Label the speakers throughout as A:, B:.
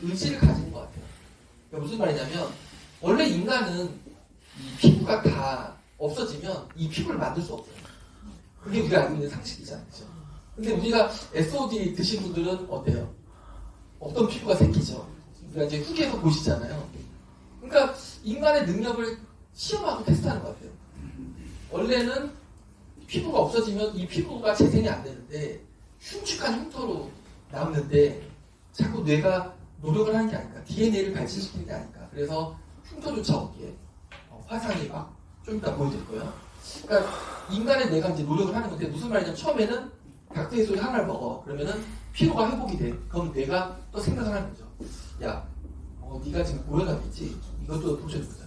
A: 의지를 가지는 것 같아요. 그러니까 무슨 말이냐면 원래 인간은 이 피부가 다 없어지면 이 피부를 만들 수 없어요. 그게 우리가 알고 있는 상식이잖아요. 그렇죠? 근데 우리가 SOD 드신 분들은 어때요? 어떤 피부가 생기죠? 우리가 이제 후기에서 보시잖아요. 그러니까 인간의 능력을 시험하고 테스트하는 것 같아요. 원래는 피부가 없어지면 이 피부가 재생이 안 되는데 흉측한 흉터로 남는데 자꾸 뇌가 노력을 하는 게 아닐까, DNA를 발전시키는 게 아닐까. 그래서 흉터조차 없기에 화상이 막 좀 이따 보여드릴 거예요. 그러니까 인간의 뇌가 이제 노력을 하는 건데 무슨 말이냐면 처음에는 닥터의 소리 하나를 먹어. 그러면은 피로가 회복이 돼. 그럼 뇌가 또 생각을 하는 거죠. 야, 네가 지금 고혈압 있지? 이것도 도전해보자.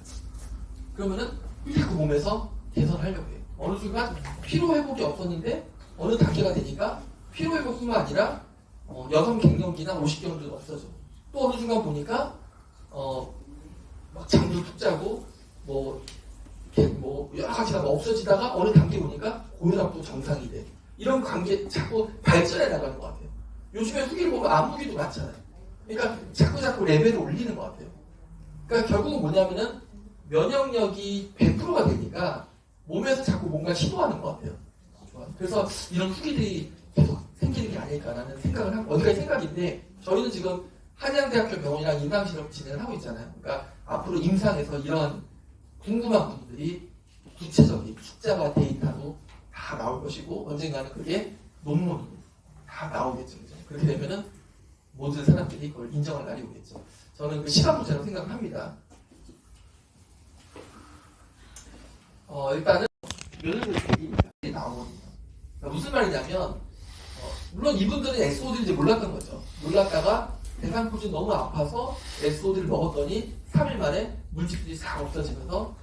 A: 그러면은 자꾸 몸에서 개선하려고 해요. 어느 순간 피로 회복이 없었는데 어느 단계가 되니까 피로 회복뿐만 아니라 여성 갱년기나 50경도 없어져. 또 어느 순간 보니까 막 잠도 푹 자고 뭐 여러 가지가 없어지다가 어느 단계 보니까 고혈압도 정상이 돼. 이런 관계 자꾸 발전해 나가는 것 같아요. 요즘에 후기를 보면 안무기도 많잖아요. 그러니까 자꾸 레벨을 올리는 것 같아요. 그러니까 결국은 뭐냐면은 면역력이 100%가 되니까 몸에서 자꾸 뭔가 시도하는 것 같아요. 그래서 이런 후기들이 계속 생기는 게 아닐까라는 생각을 하고, 어디까지 생각인데 저희는 지금 한양대학교 병원이랑 임상실험 진행을 하고 있잖아요. 그러니까 앞으로 임상에서 이런 궁금한 부분들이 구체적인 숫자와 데이터로 다 나올 것이고 언젠가는 그게 논문으로 다 나오겠죠. 그죠? 그렇게 되면은 모든 사람들이 그걸 인정할 날이 오겠죠. 저는 그 시간 문제라고 생각을 합니다. 일단은 면역력이 나오거든요. 그러니까 무슨 말이냐면 물론 이분들은 SOD를 이제 몰랐던 거죠. 몰랐다가 대상포진 너무 아파서 SOD를 먹었더니 3일 만에 물질들이 싹 없어지면서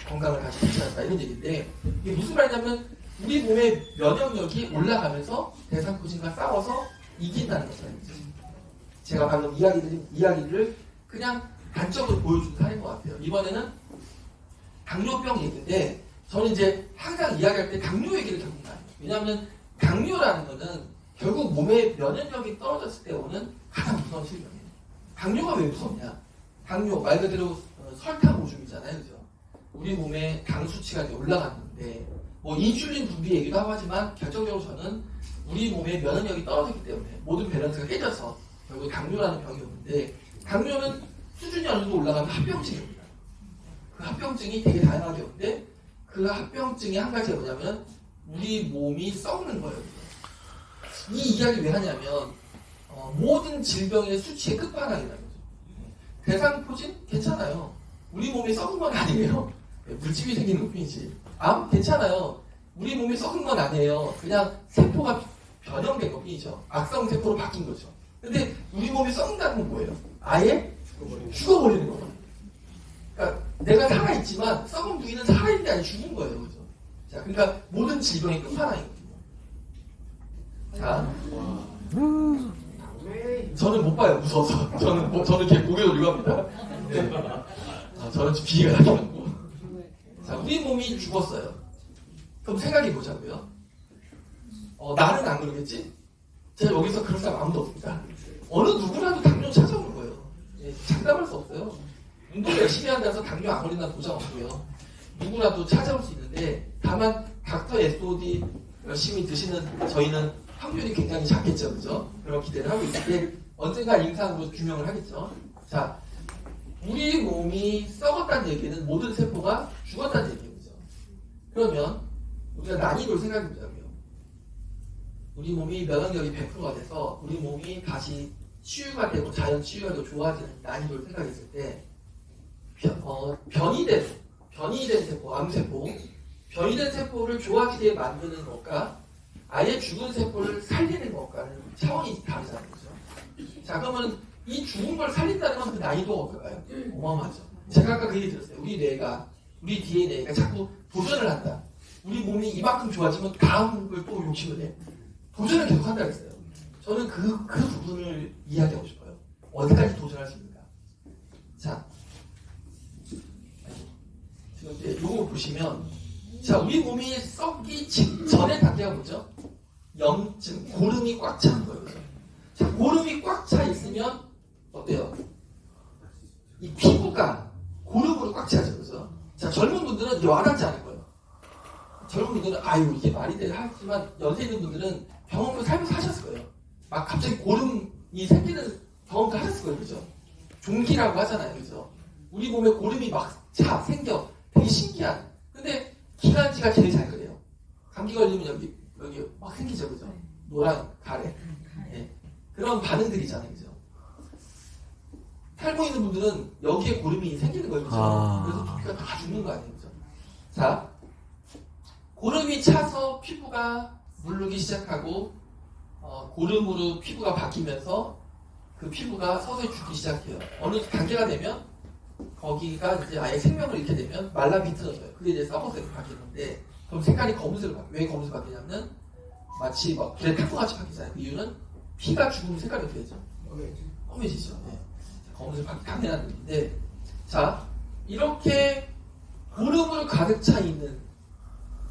A: 건강을 다시 되찾았다 이런 얘기인데 이게 무슨 말이냐면 우리 몸의 면역력이 올라가면서 대상포진과 싸워서 이긴다는 거죠. 제가 방금 이야기를 그냥 단적으로 보여준 사례인 것 같아요. 이번에는 당뇨병 얘기인데 저는 이제 항상 이야기할 때 당뇨 얘기를 결국 나요. 왜냐하면 당뇨라는 거는 결국 몸의 면역력이 떨어졌을 때 오는 가장 무서운 질병이에요. 당뇨가 왜 무섭냐? 당뇨 말 그대로 설탕 오줌이잖아요, 그죠? 우리 몸의 당 수치가 이제 올라갔는데 뭐 인슐린 분비 얘기도 하고 하지만 결정적으로 저는 우리 몸의 면역력이 떨어졌기 때문에 모든 밸런스가 깨져서 결국 당뇨라는 병이 오는데 당뇨는 수준이 어느 정도 올라가면 합병증입니다. 그 합병증이 되게 다양하게 오는데 그 합병증의 한 가지가 뭐냐면 우리 몸이 썩는 거예요. 이 이야기를 왜 하냐면 모든 질병의 수치의 끝판왕이라는 거죠. 대상포진 괜찮아요. 우리 몸이 썩은 건 아니에요. 물집이 생기는 것뿐이지. 암 괜찮아요. 우리 몸이 썩은 건 아니에요. 그냥 세포가 변형된 것뿐이죠. 악성 세포로 바뀐 거죠. 근데 우리 몸이 썩는다는 건 뭐예요? 아예 죽어버리는 거예요. 그러니까 내가 살아있지만 썩은 부위는 살아있는 게 아니라 죽은 거예요. 그죠? 자, 그러니까 모든 질병의 끝판왕이거든요. 자, 저는 못 봐요. 무서워서. 저는 이렇게 고개 돌리고 합니다. 네. 저는 좀 비위가 나게 하고. 자, 우리 몸이 죽었어요. 그럼 생각해 보자고요. 나는 안 그러겠지? 제가 여기서 그럴 사람 아무도 없습니다. 어느 누구라도 당뇨 찾아오는 거예요. 예, 장담할 수 없어요. 운동 열심히 한다고 해서 당뇨 안 걸린다는 보장 없고요. 누구라도 찾아올 수 있는데 다만 닥터 SOD 열심히 드시는 저희는 확률이 굉장히 작겠죠. 그죠? 그런 기대를 하고 있는데 언젠가 임상으로 규명을 하겠죠. 자, 우리 몸이 썩었다는 얘기는 모든 세포가 죽었다는 얘기죠. 그러면 우리가 난이도를 생각해보자고요. 우리 몸이 면역력이 100%가 돼서 우리 몸이 다시 치유가 되고 자연 치유가 되고 좋아지는 난이도를 생각했을 때 변이된 세포, 암세포, 변이된 세포를 좋아지게 만드는 것과 아예 죽은 세포를 살리는 것과는 차원이 다르잖아요. 그렇죠? 자, 그러면 이 죽은 걸 살린다는 건 그 난이도가 어떨까요? 어마어마하죠. 제가 아까 그 얘기 들었어요. 우리 뇌가, 우리 DNA가 자꾸 도전을 한다. 우리 몸이 이만큼 좋아지면 다음 걸 또 욕심을 내. 도전을 계속 한다 그랬어요. 저는 그 부분을 이야기하고 싶어요. 어디까지 도전할 수 있는가? 자, 지금 이제 요거 보시면, 자, 우리 몸이 썩기 직전의 단계가 뭐죠? 염증, 고름이 꽉 차는 거예요. 그죠? 자, 고름이 꽉 차 있으면 어때요? 이 피부가 고름으로 꽉 차죠. 그죠? 자, 젊은 분들은 이게 와닿지 않을 거예요. 젊은 분들은 아유 이게 말이 돼 하지만 연세 있는 분들은 경험을 살면서 하셨을 거예요. 막 갑자기 고름이 생기는 경험도 하셨을 거예요. 그죠? 종기라고 하잖아요. 그죠? 우리 몸에 고름이 막 생겨. 되게 신기한. 근데 기관지가 제일 잘 그래요. 감기 걸리면 여기 막 생기죠. 그죠? 노란 가래. 네. 그런 반응들이잖아요. 그죠? 살고 있는 분들은 여기에 고름이 생기는 거예요. 그죠? 그래서 두피가 다 죽는 거 아니에요. 그죠? 자, 고름이 차서 피부가 물르기 시작하고 고름으로 피부가 바뀌면서 그 피부가 서서히 죽기 시작해요. 어느 단계가 되면 거기가 이제 아예 생명을 잃게 되면 말라 비틀어져요. 그게 이제 썩어서 바뀌는데 그럼 색깔이 검은색으로 바뀌어요. 왜 검은색 바뀌냐면 마치 막 불에 탄 것 같이 바뀌잖아요. 그 이유는 피가 죽으면 색깔이 어떻게 되죠? 검해지죠. 네. 검은색 바뀌기 당연한 일인데 자 이렇게 고름으로 가득 차 있는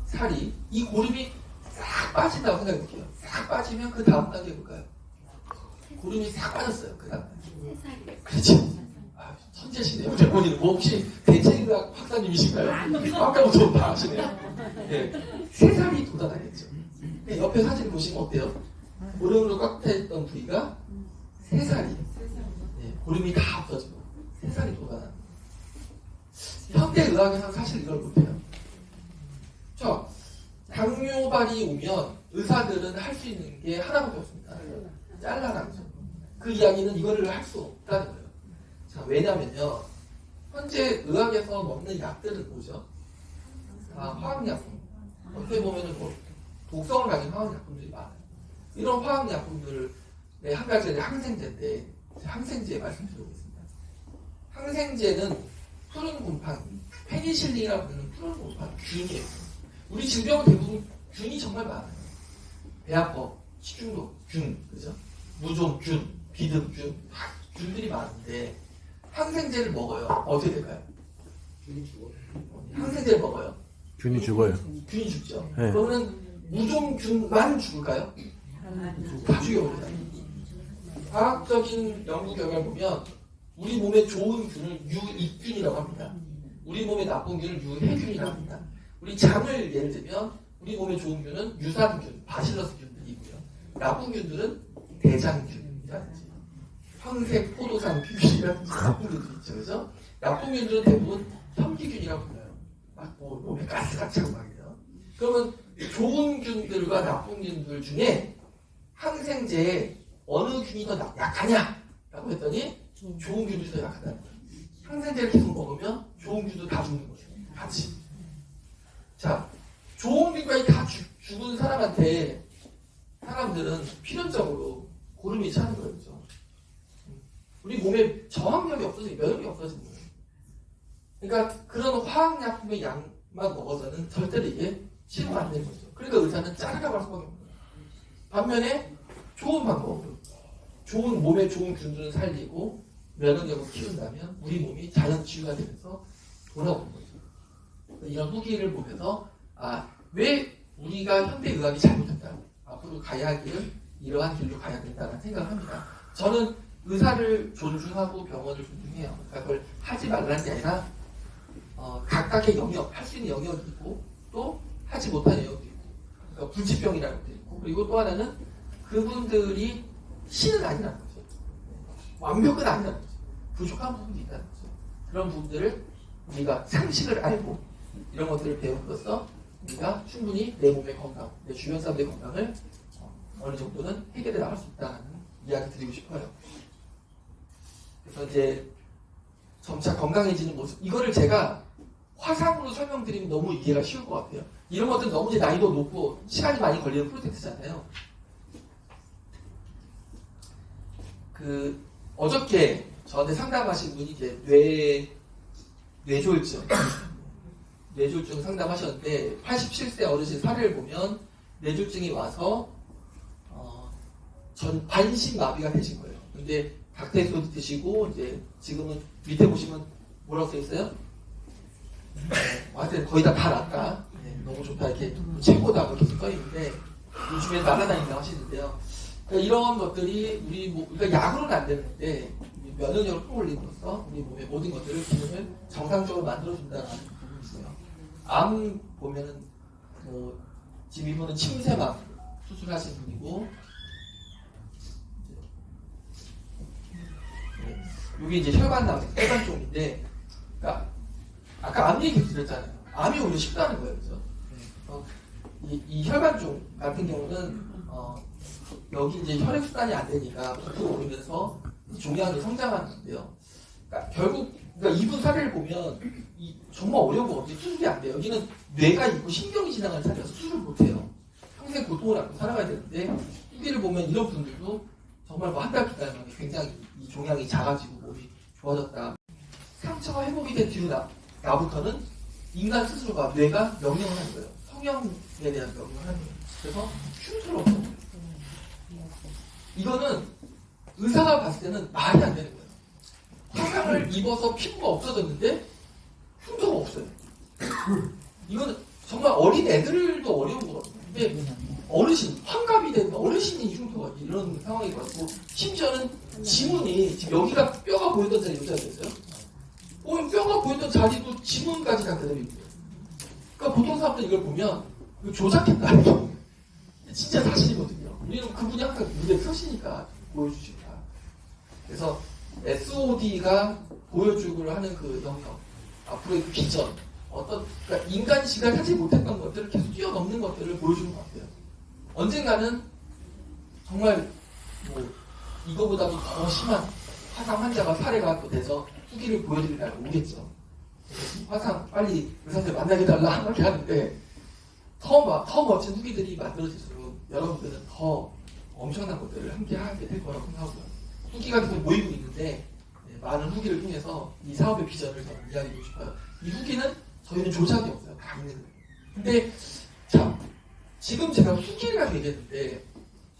A: 살이 이 고름이 싹 빠진다고 생각해 볼게요. 싹 빠지면 그 다음 단계 볼까요? 고름이 싹 빠졌어요. 그 다음 단계. 그렇죠. 아, 천재시네요. 어머니는 뭐 혹시 대체의학 박사님이신가요? 아까부터 다 아시네요. 네. 세 살이 돋아나겠죠. 네, 옆에 사진 보시면 어때요? 고름으로 꽉 차있던 부위가 세 살이. 네, 고름이 다 없어지고 세 살이 돋아나는. 현대 의학에서는 사실 이걸 못해요. 자, 당뇨발이 오면 의사들은 할 수 있는 게 하나밖에 없습니다. 잘라라는 거죠. 그 이야기는 이거를 할 수 없다는 거예요. 자, 왜냐면요. 현재 의학에서 먹는 약들은 뭐죠? 다 화학약품. 어떻게 보면은 뭐 독성을 가진 화학약품들이 많아요. 이런 화학약품들의 한 가지는 항생제인데 항생제 말씀드리겠습니다. 항생제는 푸른 곰팡이, 페니실린이라고 부르는 푸른 곰팡이, 균이에요. 우리 질병은 대부분 균이 정말 많아요. 배아퍼, 식중독, 균, 그죠? 무좀균, 비듬균, 균들이 많은데 항생제를 먹어요. 어떻게 될까요? 균이 죽어요. 항생제를 먹어요.
B: 균이 죽어요.
A: 균이 죽죠.
B: 네.
A: 그러면 무좀균만 죽을까요? 다 죽여버려요. 과학적인 연구 결과를 보면 우리 몸에 좋은 균을 유익균이라고 합니다. 우리 몸에 나쁜 균을 유해균이라고 합니다. 우리 장을 예를 들면 우리 몸에 좋은 균은 유산균, 바실러스 균들이고요. 나쁜 균들은 대장균이라든지 황색 포도산 균이라든지 나쁜 균들 있죠. 그죠? 나쁜 균들은 대부분 현기균이라고 불러요. 막 몸에 가스가 차고 말이에요. 그러면 좋은 균들과 나쁜 균들 중에 항생제에 어느 균이 더 약하냐? 라고 했더니 좋은 균들이 더 약하다는 거예요. 항생제를 계속 먹으면 좋은 균도 다 죽는 거죠. 같이. 자, 좋은 균까지 다 죽은 사람한테 사람들은 필연적으로 고름이 차는 거예요. 그죠? 우리 몸에 저항력이 없어지고 면역이 없어지는 거예요. 그러니까 그런 화학약품의 양만 먹어서는 절대로 이게 치료가 안 되는 거죠. 그러니까 의사는 자르라고 할 수밖에 없는 거예요. 반면에 좋은 방법, 좋은 몸에 좋은 균들을 살리고 면역력을 키운다면 우리 몸이 자연 치유가 되면서 돌아오는 거죠. 이런 후기를 보면서 왜 우리가 현대 의학이 잘못했다. 앞으로 가야 할 길은 이러한 길로 가야 된다는 생각을 합니다. 저는 의사를 존중하고 병원을 존중해요. 그러니까 그걸 하지 말라는 게 아니라 각각의 영역, 할 수 있는 영역이 있고 또 하지 못하는 영역도 있고 그러니까 불치병이라는 것도 있고 그리고 또 하나는 그분들이 신은 아니라는 거죠. 완벽은 아니라는 거죠. 부족한 부분이 있다는 거죠. 그런 부분들을 우리가 상식을 알고 이런 것들을 배움으로써 우리가 충분히 내 몸의 건강, 내 주변 사람들의 건강을 어느 정도는 해결해 나갈 수 있다는 이야기 드리고 싶어요. 그래서 이제 점차 건강해지는 모습, 이거를 제가 화상으로 설명드리면 너무 이해가 쉬울 것 같아요. 이런 것들은 너무 이제 나이도 높고 시간이 많이 걸리는 프로젝트잖아요. 어저께 저한테 상담하신 분이 이제 뇌졸중 상담하셨는데 87세 어르신 사례를 보면 뇌졸중이 와서 전 반신마비가 되신 거예요. 근데 닥터엑소도 드시고 이제 지금은 밑에 보시면 뭐라고 써 있어요? 하여튼 거의 다 났다. 너무 좋다 이렇게 최고다 그렇게 써 있는데 요즘에 날아다닌다고 하시는데요. 그러니까 이런 것들이 우리가 약으로는 안 되는데 면역력을 끌어올림으로써 우리 몸의 모든 것들을 기능을 정상적으로 만들어준다는 부분이 있어요. 암 보면은 지금 이분은 침샘암 수술하신 분이고, 이게 이제 혈관 쪽인데, 그러니까 아까 암 얘기 드렸잖아요. 암이 오히려 쉽다는 거예요, 그죠? 이 혈관 쪽 같은 경우는 여기 이제 혈액 순환이 안 되니까 부풀어 오르면서 종양이 성장하는데요. 그러니까 결국 이분 사례를 보면 정말 어려운 거 없이 수술이 안 돼요. 여기는 뇌가 있고 신경이 지나가는 사례라서 수술을 못 해요. 평생 고통을 안고 살아가야 되는데, 후기를 보면 이런 분들도 정말 뭐 한 달, 두 달 만에 굉장히 이 종양이 작아지고 몸이 좋아졌다. 상처가 회복이 된 뒤로 나부터는 인간 스스로가 뇌가 명령을 하는 거예요. 성형에 대한 명령을 하는 거예요. 그래서 흉터를 없애요. 이거는 의사가 봤을 때는 말이 안 되는 거예요. 화상을 입어서 피부가 없어졌는데 흉터가 없어요. 이거는 정말 어린 애들도 어려운 거거든요. 근데 어르신, 환갑이 된 어르신이 흉터가 이런 상황이 왔고, 심지어는 지문이 지금 여기가 뼈가 보였던 자리 여자였어요. 뼈가 보였던 자리도 지문까지 다 그대로 있어요. 그러니까 보통 사람들 이걸 보면 이거 조작했다. 진짜 사실이거든요. 우리는 그분이 항상 무대에 서시니까 보여주시니까. 그래서 SOD가 보여주기로 하는 그 영역, 앞으로의 그 비전, 그러니까 인간시가 하지 못했던 것들을 계속 뛰어넘는 것들을 보여주는 것 같아요. 언젠가는 정말 이거보다도 더 심한 화상 환자가 사례가 또 돼서 후기를 보여드릴 날이 오겠죠. 화상 빨리 의사들 만나게 달라 이렇게 하는데, 더 멋진 후기들이 만들어질수록 여러분들은 더 엄청난 것들을 함께 하게 될 거라고 생각하고요. 후기가 계속 모이고 있는데, 많은 후기를 통해서 이 사업의 비전을 저는 이야기하고 싶어요. 이 후기는 저희는 조작이 없어요. 다 있는 거예요. 근데 자, 지금 제가 후기를 얘기했는데,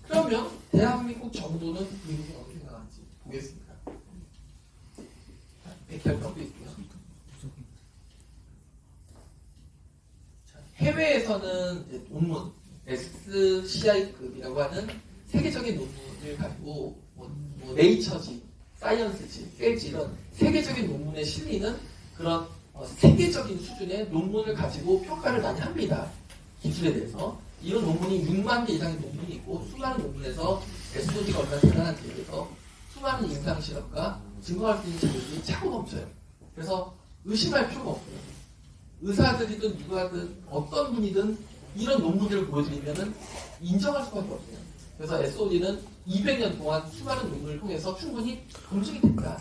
A: 그러면 대한민국 정부는 이 부분 어떻게 생각하는지 보겠습니다. 백혈병도 있고요. 자, 해외에서는 이제 논문, SCI급이라고 하는 세계적인 논문을 가지고 네이처지, 사이언스지, 셀지 이런 세계적인 논문에 실리는 그런 세계적인 수준의 논문을 가지고 평가를 많이 합니다. 기술에 대해서. 이런 논문이 6만 개 이상의 논문이 있고, 수많은 논문에서 SOD가 얼마나 대단한지에 대해서 수많은 임상 실험과 증거할 수 있는 자료들이 차고 넘쳐요. 그래서 의심할 필요가 없고요. 의사들이든 누가든 어떤 분이든 이런 논문들을 보여드리면 인정할 수밖에 없어요. 그래서 SOD는 200년 동안 수많은 논문을 통해서 충분히 검증이 된다.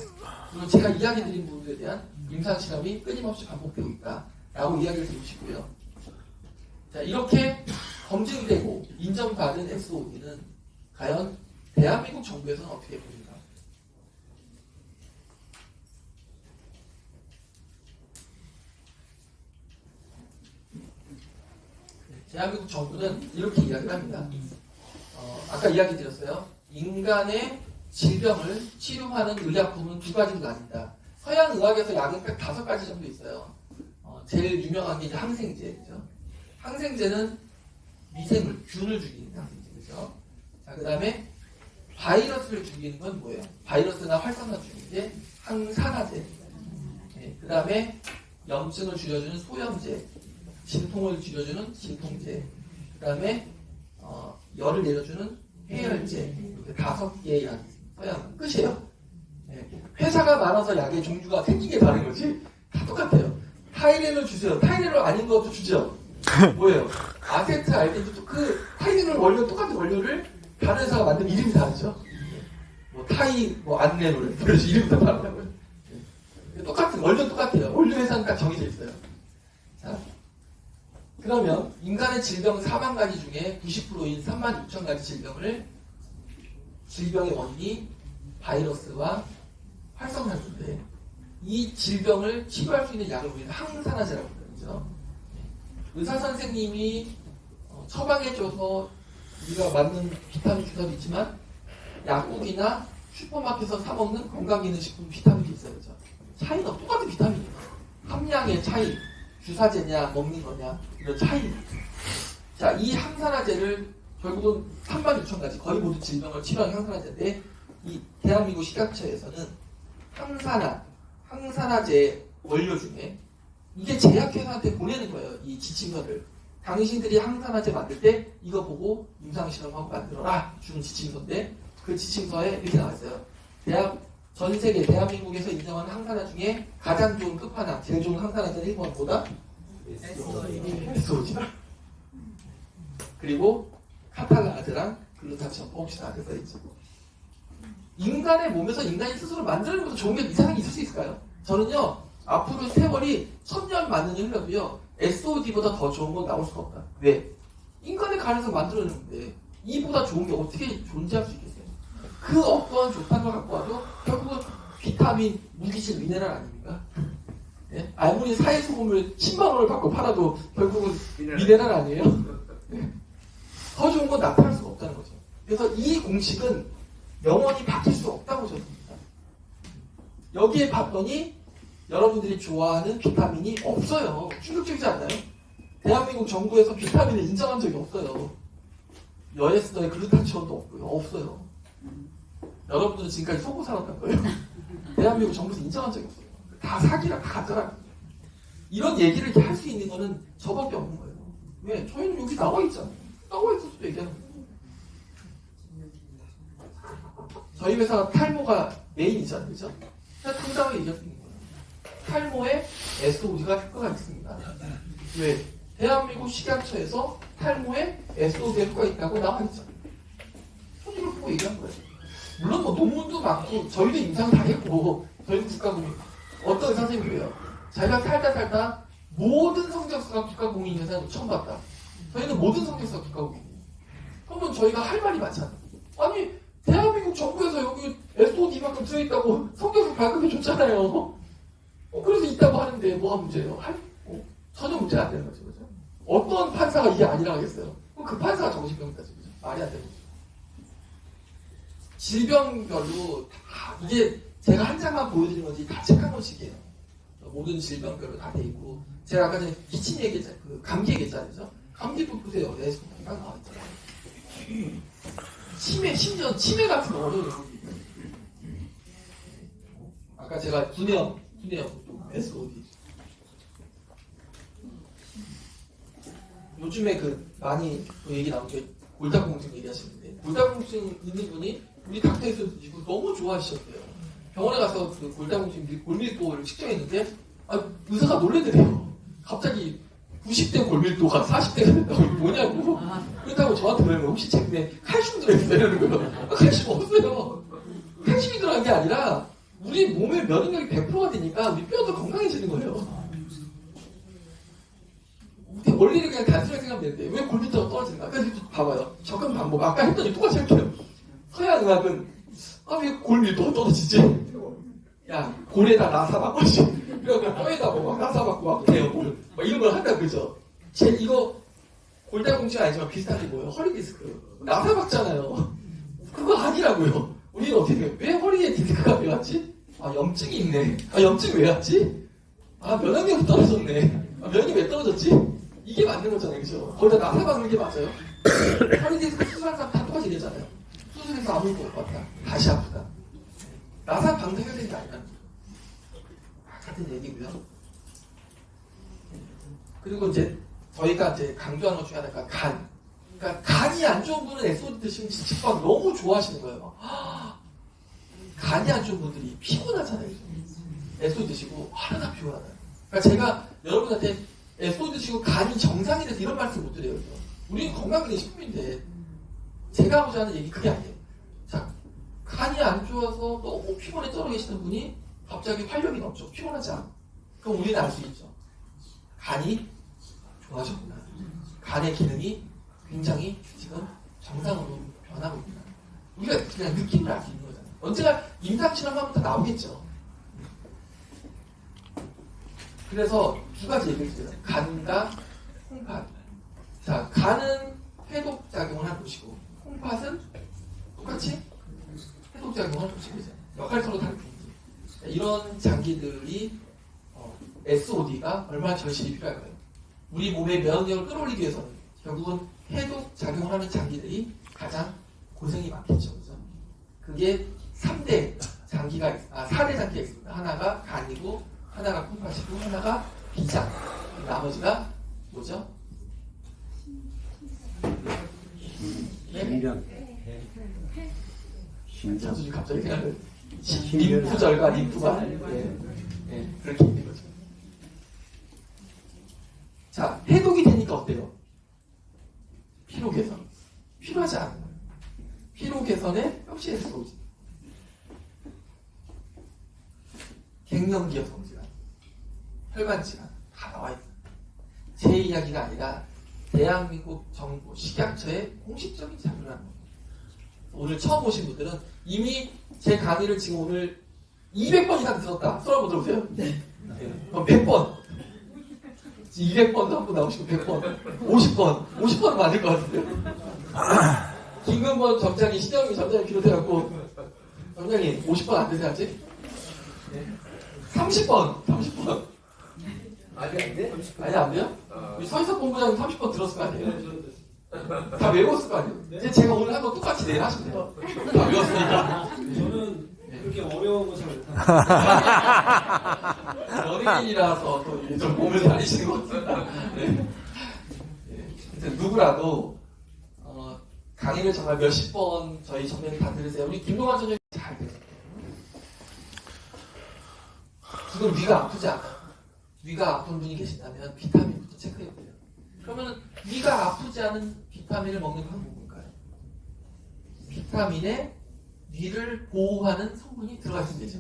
A: 그리고 제가 이야기드린 부분에 대한 임상 실험이 끊임없이 반복되고 있다라고 이야기를 드리고 싶고요. 자, 이렇게 검증되고 인정받은 SOD는 과연 대한민국 정부에서는 어떻게 보는가? 대한민국 정부는 이렇게 이야기를 합니다. 아까 이야기 드렸어요. 인간의 질병을 치료하는 의약품은 두 가지로 나뉜다. 서양 의학에서 약은 딱 5가지 정도 있어요. 제일 유명한 게 이제 항생제죠. 항생제는 미생물, 균을 죽이는 항생제죠. 자, 그 다음에 바이러스를 죽이는 건 뭐예요? 바이러스나 활성산 죽이는 게 항산화제. 네, 그 다음에 염증을 줄여주는 소염제, 진통을 줄여주는 진통제, 그 다음에 열을 내려주는 해열제. 이렇게 5개의 약이 서양 끝이에요. 네. 회사가 많아서 약의 종류가 생긴 게 다른 거지 다 똑같아요. 타이레놀 주세요. 타이레놀 아닌 것도 주죠. 뭐예요? 아세트 알데히드, 그 타이레놀 원료 똑같은 원료를 다른 회사가 만든 이름이 다르죠. 뭐 안레놀 그래서 이름이 다 다르다고요. 네. 똑같은 원료 똑같아요. 원료 회사는 딱 정해져 있어요. 자, 그러면 인간의 질병 4만 가지 중에 90%인 3만 6천 가지 질병의 원인이 바이러스와 활성산소인데, 이 질병을 치료할 수 있는 약을 우리는 항산화제라고 부르죠. 의사 선생님이 처방해줘서 우리가 맞는 비타민 주사도 있지만, 약국이나 슈퍼마켓에서 사 먹는 건강기능식품 비타민도 있어요. 그렇죠? 차이는 똑같은 비타민이에요. 함량의 차이, 주사제냐 먹는 거냐 이런 차이. 자, 이 항산화제를 결국은 3만 6천 가지 거의 모든 질병을 치료하는 항산화제인데, 이 대한민국 식약처에서는 항산화제 원료 중에 이게 제약회사한테 보내는 거예요. 이 지침서를. 당신들이 항산화제 만들 때 이거 보고 임상실험하고 만들어라 주는 지침서인데 그 지침서에 이렇게 나왔어요. 전 세계 대한민국에서 인정하는 항산화 중에 가장 좋은 끝판왕, 제일 좋은 항산화제는 1번 보다 SOD. 그리고 카탈라제랑 글루타치온 봅시다. 그래서 있죠. 인간의 몸에서 인간이 스스로 만드는 것도 좋은 게 이상이 있을 수 있을까요? 저는요, 앞으로 세월이 1000년 만년이 흘러도요, SOD보다 더 좋은 건 나올 수가 없다. 왜? 인간의 간에서 만들어내는데 이보다 좋은 게 어떻게 존재할 수 있겠어요? 그 어떠한 좋다는 걸 갖고 와도 결국은 비타민, 무기질, 미네랄 아닙니까? 네? 알무니 사회소금을 10만 원을 받고 팔아도 결국은 미네랄 아니에요? 네? 더 좋은 건 나타날 수가 없다는 거죠. 그래서 이 공식은 영원히 바뀔 수 없다고 저는 봅니다. 여기에 봤더니 여러분들이 좋아하는 비타민이 없어요. 충격적이지 않나요? 대한민국 정부에서 비타민을 인정한 적이 없어요. 여에스더의 글루타치온도 없고요. 없어요. 여러분들은 지금까지 속고 살았던 거예요. 대한민국 정부에서 인정한 적이 없어요. 다 사기라, 다 가짜라. 이런 얘기를 할 수 있는 거는 저밖에 없는 거예요. 왜? 저희는 여기 나와 있잖아요. 나와 있어서 얘기하는 거예요. 저희 회사가 탈모가 메인이잖아요. 그죠? 당당하게 얘기할 수 있는 거예요. 탈모에 SOD가 효과가 있습니다. 왜? 대한민국 식약처에서 탈모에 SOD에 효과가 있다고 나와 있잖아요. 손님을 보고 얘기한 거예요. 물론 뭐 논문도 많고 저희도 임상 다 했고 저희도 국가공인 어떤 의사 선생님이에요. 자기가 살다 모든 성적서가 국가공인 회사는 처음 봤다. 저희는 모든 성적서가 국가공인이에요. 그러면 저희가 할 말이 많잖아요. 아니 대한민국 정부에서 여기 SOD만큼 들어있다고 성적서 발급해 줬잖아요. 그래서 있다고 하는데 뭐가 문제예요? 전혀 문제가 안 되는 거죠. 그죠? 어떤 판사가 이게 아니라 하겠어요? 그럼 그 판사가 정신병자지. 그죠? 말이 안 되는 거죠. 질병별로 다 이게 제가 한 장만 보여드린 건지 다 책한 권씩이에요. 모든 질병별로 다 돼 있고 제가 아까 전에 기침 얘기했잖아요. 그 감기 얘기했잖아요. 감기도 보세요. SOD가 나와있잖아요. 심지어 치매 같은 거 어려워요. 아까 제가 분해염 SOD. 요즘에 많이 얘기 나온 게 골다공증 얘기하시는데 골다공증 있는 분이 우리 닥터에서 드시고 너무 좋아하셨대요. 병원에 가서 그 골다공증 골밀도를 측정했는데 의사가 놀래더래요. 갑자기 90대 골밀도가 40대가 된다고 뭐냐고. 그렇다고 저한테 그러면 혹시 최근에 칼슘 들어있어요? 이러는 거예요. 칼슘 없어요. 칼슘이 들어간 게 아니라 우리 몸의 면역력이 100%가 되니까 우리 뼈도 건강해지는 거예요. 원리를 그냥 단순하게 생각하면 되는데 왜 골밀도가 떨어지는가? 그래서 봐봐요. 접근 방법 아까 했더니 똑같이 할게요. 서양의학은 왜 골밀도가 떨어지지? 야 골에다 나사 박고 그러니까 뼈에다 막 나사 박고 막 돼요. 이런 걸 한다 그죠? 이거 골다공증 아니지만 비슷한 게 뭐예요? 허리 디스크 나사 박잖아요. 그거 아니라고요. 우리는 어떻게 해요? 왜 허리에 디스크가 왜 왔지? 염증이 있네. 염증이 왜 왔지? 면역력이 떨어졌네. 면역이 왜 떨어졌지? 이게 맞는 거잖아요. 그죠? 거기다 나사 박는 게 맞아요. 허리 디스크 수술한 사람 다 똑같이 되잖아요. 수술해서 아무것도 못 봤다. 다시 아프다. 나사 박는 해결되는 게 아니라 같은 얘기고요. 그리고 이제 저희가 이제 강조하는 것 중에 하나가 간. 그러니까 간이 안 좋은 분은 SOD 드시면 진짜 너무 좋아하시는 거예요. 간이 안 좋은 분들이 피곤하잖아요. SOD 드시고 하나도 피곤하잖아요. 그러니까 제가 여러분한테 SOD 드시고 간이 정상이 돼서 이런 말씀 못 드려요. 우리는 건강기능식품인데 제가 하고자 하는 얘기 그게 아니에요. 자, 간이 안 좋아서 너무 피곤에 떨어 계시는 분이 갑자기 활력이 넘쳐 피곤하지 않아. 그럼 우리는 알 수 있죠. 간이 좋아졌구나. 간의 기능이 굉장히 지금 정상으로 변하고 있구나. 우리가 그냥 느낌을 알 수 있는 거잖아요. 언제가 임상실험하면 다 나오겠죠. 그래서 두 가지 얘기를 드려요. 간과 콩팥. 자, 간은 해독작용을 하는 곳이고 콩팥은 똑같이 해독작용을 하는 곳이죠. 역할이 서로 다른 편이지. 이런 장기들이 SOD가 얼마나 절실히 필요할까요? 우리 몸의 면역력을 끌어올리기 위해서는 결국은 해독작용을 하는 장기들이 가장 고생이 많겠죠. 그죠? 그게 3대 4대 장기가 있습니다. 하나가 간이고, 하나가 콩팥이고, 하나가 비장. 나머지가 뭐죠?
B: 신변. 신변.
A: 저도 갑자기 생각나요. 림프절과 림프가 그렇게 있는 거죠. 자, 해독이 되니까 어때요? 피로 개선. 필요하지 않은 거예요. 피로 개선에 역시 SOG. 갱년기 여성질환, 혈관 질환 다 나와 있어요. 제 이야기가 아니라 대한민국 정부 식약처의 공식적인 자료라는 겁니다. 오늘 처음 오신 분들은 이미 제 강의를 지금 오늘 200번 이상 들었다. 손 한번 들어보세요. 네. 그럼 100번. 200번도 한 번 나오시고 100번. 50번은 맞을 것 같은데요. 김근범 점장이 신영미 점장이 비롯해갖고 점장님 50번 안 되세요 아직? 네. 30번.
C: 아직 안 돼?
A: 아니 안 돼요? 우리 서희석 본부장님 30번 들었을 거 아니에요? 다 외웠을 거 아니에요? 이제 제가 오늘 한 거 똑같이 내일 하시면 돼요. 다 외웠으니까.
C: 저는 그렇게 어려운 거 잘 못합니다.
A: 연예인이라서 또 이게 좀 몸을 살리시는 것 같습니다. 네. 네. 누구라도 강의를 정말 몇십 번 저희 전명이 다 들으세요. 우리 김동완 전명이 잘 들으세요. 지금 위가 아프지 않아요? 위가 아픈 분이 계신다면 비타민부터 체크해야 돼요. 그러면 위가 아프지 않은 비타민을 먹는 방법은 뭘까요? 비타민에 위를 보호하는 성분이 들어가 있으면 되죠.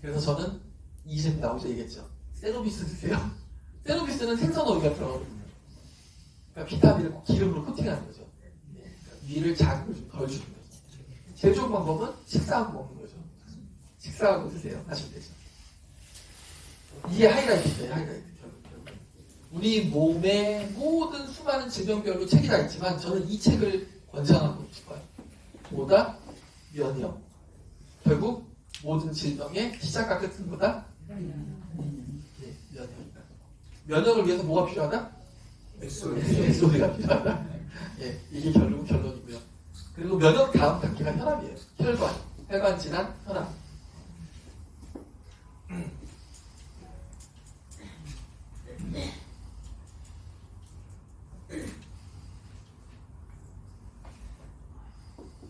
A: 그래서 저는 이제 나오자 얘기했죠. 세노비스 드세요. 세노비스는 생선 오일가 들어가거든요. 그러니까 비타민을 기름으로 코팅하는 거죠. 위를 자극을 좀 덜 주는 거죠. 제일 좋은 방법은 식사하고 먹는 거죠. 식사하고 드세요. 하시면 되죠. 이게 하이라이트예요. 하이라이트. 우리 몸의 모든 수많은 질병별로 책이 다 있지만 저는 이 책을 권장하고 싶어요. 뭐다? 면역. 결국 모든 질병의 시작과 끝은 뭐다? 면역이다. 면역을 위해서 뭐가 필요하다? SOD가 필요하다. 이게 결국 결론이고요. 그리고 면역 다음 단계가 혈압이에요. 혈관 질환, 혈압.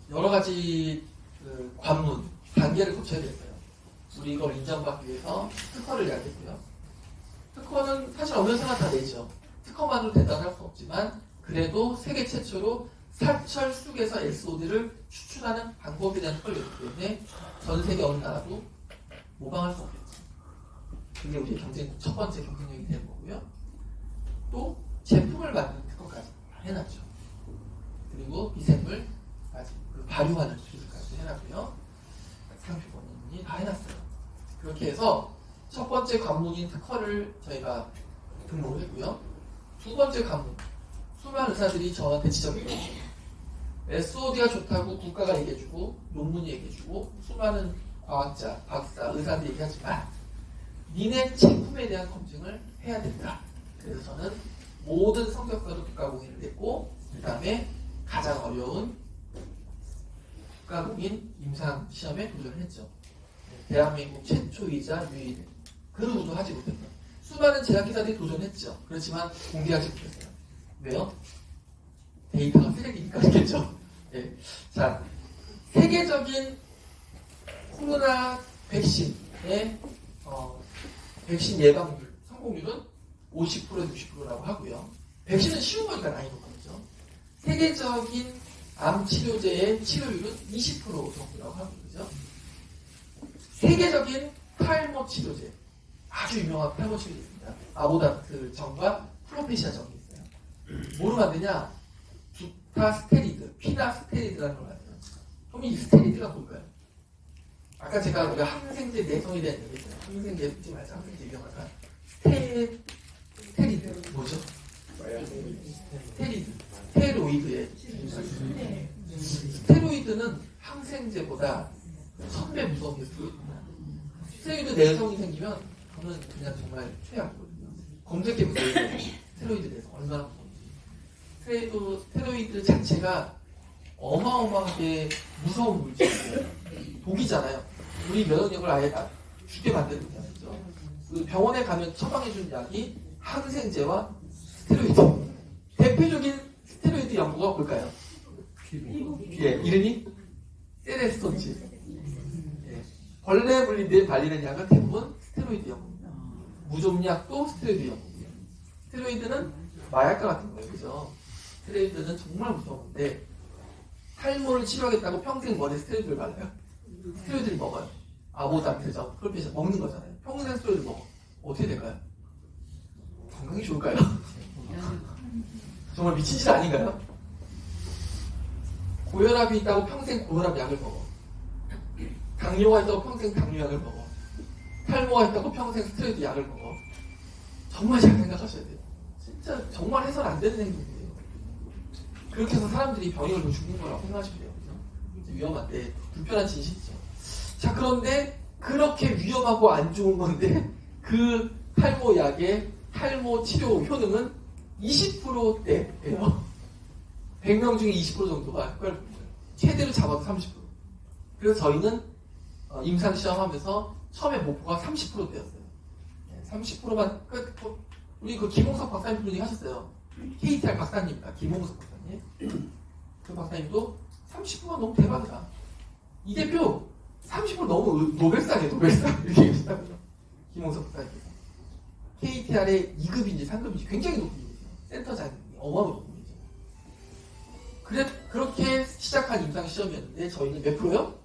A: 여러 가지 관문, 단계를 거쳐야 됐어요. 우리 이걸 인정받기 위해서 특허를 내야겠고요. 특허는 사실 어느 순간 다 내죠. 특허만으로 된다고 할 수 없지만 그래도 세계 최초로 사철 쑥에서 SOD를 추출하는 방법에 대한 특허를 냈기 때문에 전 세계 어느 나라도 모방할 수 없겠죠. 그게 우리의 첫 번째 경쟁력이 되는 거고요. 또 제품을 만드는 특허까지 다 해놨죠. 그리고 미생물 발효하는 기술까지 해놨고요. 상표본인이 다 해놨어요. 그렇게 해서 첫 번째 관문인 특허를 저희가 등록을 했고요. 두 번째 관문, 수많은 의사들이 저한테 지적해요. SOD가 좋다고 국가가 얘기해주고 논문이 얘기해주고 수많은 과학자, 박사, 의사들이 얘기하지만 니네 제품에 대한 검증을 해야 된다. 그래서 저는 모든 성적서도 국가공인을 냈고 그 다음에 가장 어려운 국가공인 임상시험에 도전을 했죠. 대한민국 최초이자 유일 그 누구도 하지 못했던 수많은 제약회사들이 도전했죠. 그렇지만 공개하지 못했어요. 왜요? 데이터가 쓰레기니까 그렇겠죠. 네. 자, 세계적인 코로나 백신의 백신 예방률, 성공률은 50%에서 60%라고 하고요. 백신은 쉬운 거니까 난이도거든요. 세계적인 암 치료제의 치료율은 20% 정도라고 하고 그죠? 세계적인 탈모 치료제, 아주 유명한 탈모 치료제 있습니다. 아보다트 정과 프로페시아 정이 있어요. 뭐로 만드냐? 두타스테리드, 피나스테리드라는 걸 만들어요. 그럼 이 스테리드가 뭘까요? 아까 제가 우리가 항생제 내성에 대한 얘기 했어요. 항생제 쓰지 말자, 항생제 위험하다. 스테리드 뭐죠? 스테리드, 스테로이드의 스테로이드는 항생제보다 1000배 무서운 게 스테로이드입니다. 스테로이드 내성이 생기면 저는 그냥 정말 최악이거든요. 검색해보세요. 스테로이드 내성 얼마나 무서운지. 스테로이드 자체가 어마어마하게 무서운 물질이고 독이잖아요. 우리 면역력을 아예 죽게 만드는 거죠. 그 병원에 가면 처방해주는 약이 항생제와 스테로이드. 대표적인 스테로이드 연구가 뭘까요? 예, 이름이 세레스톤지. 예, 벌레 물린데 발리는 약은 대부분 스테로이드 연구입니다. 무좀약도 스테로이드 연구고요. 스테로이드는 마약과 같은 거예요, 그죠? 스테로이드는 정말 무서운데 탈모를 치료하겠다고 평생 머리에 스테로이드를 발라요. 스테로이드를 먹어요. 아보다트죠. 콜피션 먹는 거잖아요. 평생 스테로이드 먹어. 어떻게 될까요? 건강이 좋을까요? 정말 미친 짓 아닌가요? 고혈압이 있다고 평생 고혈압 약을 먹어. 당뇨가 있다고 평생 당뇨약을 먹어. 탈모가 있다고 평생 스테로이드 약을 먹어. 정말 잘 생각하셔야 돼요. 진짜 정말 해서는 안 되는 행동이에요. 그렇게 해서 사람들이 병이 걸리고 죽는 거라고 생각하시면 돼요. 그죠? 위험한데 불편한 진실이죠. 자, 그런데 그렇게 위험하고 안 좋은 건데 그 탈모 약의 탈모 치료 효능은 20%대예요. 100명 중에 20% 정도가 효과를 봅니다. 최대로 잡아도 30%. 그래서 저희는 임상 시험하면서 처음에 목표가 30%대였어요. 30%만 우리 그 김홍석 박사님 분이 하셨어요. KTR 박사님입니다. 김홍석 박사님. 그 박사님도 30%가 너무 대박이다. 이 대표 30% 너무 노벨상이에요. 노벨상 이렇게 얘기하시다고요. 김홍석 박사님께서. KTR의 2급인지 3급인지 굉장히 높은 분이세요. 센터장님이 어마어마한 높은 분이죠. 그렇게 시작한 임상 시험이었는데 저희는 몇 프로요?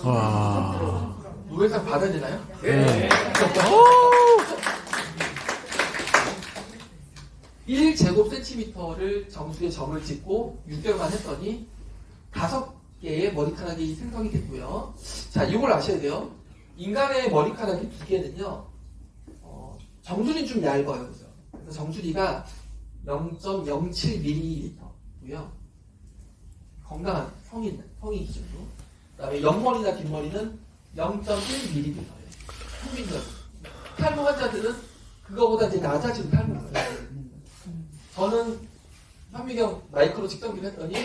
B: 와.
A: 노벨상 받아야 되나요?
B: 네.
A: 1제곱센티미터를 정수에 점을 찍고 6개월만 했더니 5개의 머리카락이 생성이 됐고요. 자, 이걸 아셔야 돼요. 인간의 머리카락이 2개는요, 정수리는 좀 얇아요. 그죠? 그래서 정수리가 0.07mm고요. 건강한 성인 기준으로. 그 다음에 옆머리나 뒷머리는 0.1mm예요. 평균적으로. 탈모 환자들은 그거보다 이제 낮아지는 탈모가 있어요. 저는 현미경 마이크로 측정기를 했더니